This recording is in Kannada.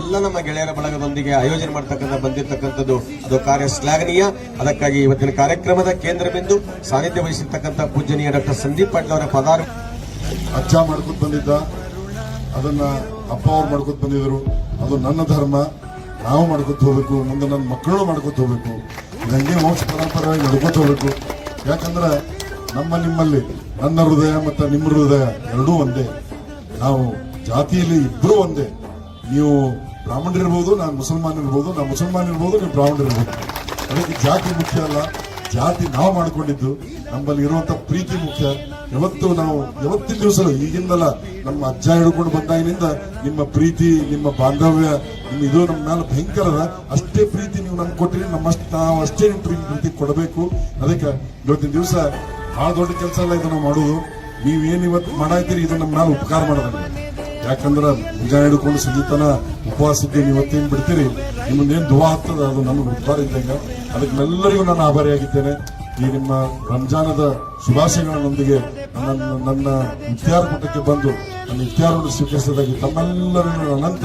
ಎಲ್ಲ ನಮ್ಮ ಗೆಳೆಯರ ಬಳಗದೊಂದಿಗೆ ಆಯೋಜನೆ ಮಾಡತಕ್ಕಂಥ ಬಂದಿರತಕ್ಕಂಥದ್ದು ಅದು ಕಾರ್ಯ ಶ್ಲಾಘನೀಯ. ಅದಕ್ಕಾಗಿ ಇವತ್ತಿನ ಕಾರ್ಯಕ್ರಮದ ಕೇಂದ್ರ ಬಿಂದು ಸಾನ್ನಿಧ್ಯ ವಹಿಸಿರ್ತಕ್ಕಂಥ ಪೂಜನೀಯ ಡಾಕ್ಟರ್ ಸಂದೀಪ್ ಪಾಟೀಲ್ ಅವರ ಪದಾರ್ ಅಜ್ಜ ಮಾಡ್ಕೊತ ಬಂದಿದ್ದ, ಅದನ್ನ ಅಪ್ಪ ಅವ್ರು ಮಾಡ್ಕೊತ ಬಂದಿದ್ರು. ಅದು ನನ್ನ ಧರ್ಮ, ನಾವು ಮಾಡ್ಕೊತ ಹೋಗ್ಬೇಕು, ಮುಂದೆ ನನ್ನ ಮಕ್ಕಳು ಮಾಡ್ಕೊತ ಹೋಗ್ಬೇಕು, ಹಂಗೆ ವಂಶ ಪರಂಪರೆಯಾಗಿ ನಡ್ಕೊತ ಹೋಗ್ಬೇಕು. ಯಾಕಂದ್ರೆ ನಿಮ್ಮಲ್ಲಿ ನನ್ನ ಹೃದಯ ಮತ್ತು ನಿಮ್ಮ ಹೃದಯ ಎರಡೂ ಒಂದೇ. ನಾವು ಜಾತಿಯಲ್ಲಿ ಇಬ್ಬರೂ ಒಂದೇ. ನೀವು ಬ್ರಾಹ್ಮಣರಿರ್ಬೋದು, ನಾನು ಮುಸಲ್ಮಾನ್ ಇರ್ಬೋದು, ನಾನು ಮುಸಲ್ಮಾನ್ ಇರ್ಬೋದು, ನೀವು ಬ್ರಾಹ್ಮಣರಿರ್ಬೋದು. ಅದಕ್ಕೆ ಜಾತಿ ಮುಖ್ಯ ಅಲ್ಲ, ಜಾತಿ ನಾವು ಮಾಡ್ಕೊಂಡಿದ್ದು. ನಮ್ಮಲ್ಲಿ ಇರುವಂತ ಪ್ರೀತಿ ಮುಖ್ಯ. ಯಾವತ್ತಿನ ದಿವಸ ಈಗಿಂದಲ್ಲ, ನಮ್ಮ ಅಜ್ಜ ಹಿಡ್ಕೊಂಡು ಬಂದಾಗಿನಿಂದ ನಿಮ್ಮ ಪ್ರೀತಿ, ನಿಮ್ಮ ಬಾಂಧವ್ಯ, ನಿಮ್ಮ ಇದು ನಮ್ಮ ಮೇಲೆ ಭಯಂಕರ ಅದ. ಅಷ್ಟೇ ಪ್ರೀತಿ ನೀವು ನಮ್ಗೆ ಕೊಟ್ಟಿರಿ, ನಾವು ಅಷ್ಟೇ ಪ್ರೀತಿ ಕೊಡಬೇಕು. ಅದಕ್ಕೆ ಇವತ್ತಿನ ದಿವಸ ಬಹಳ ದೊಡ್ಡ ಕೆಲಸ ಅಲ್ಲ ಇದು ನಾವು ಮಾಡೋದು. ನೀವೇನು ಇವತ್ತು ಮಾಡಾಯ್ತೀರಿ, ಇದು ನಮ್ಮ ಮೇಲೆ ಉಪಕಾರ ಮಾಡೋದಿಲ್ಲ. ಯಾಕಂದ್ರೆ ಮುಂಜಾನೆ ಹಿಡ್ಕೊಂಡು ಸಂಜೀತನ ಉಪವಾಸ ಇದ್ದೀನಿ, ಇವತ್ತೇನು ಬಿಡ್ತೀರಿ, ನಿಮ್ಮದೇನು ದುವಾ ಆಗ್ತದ, ಅದು ನಮಗೆ ಉಪಕಾರ ಇದ್ದಂಗ. ಅದಕ್ಕೆ ಎಲ್ಲರಿಗೂ ನಾನು ಆಭಾರಿಯಾಗಿದ್ದೇನೆ. ಈ ನಿಮ್ಮ ರಂಜಾನದ ಶುಭಾಶಯಗಳನ್ನೊಂದಿಗೆ ನನ್ನ ಇಫ್ತಿಯಾರ್ ಕೂಟಕ್ಕೆ ಬಂದು ನನ್ನ ಇಫ್ತಿಯಾರನ್ನು ಸ್ವೀಕರಿಸಿದಾಗಿ ತಮ್ಮೆಲ್ಲರನ್ನು ಅನಂತ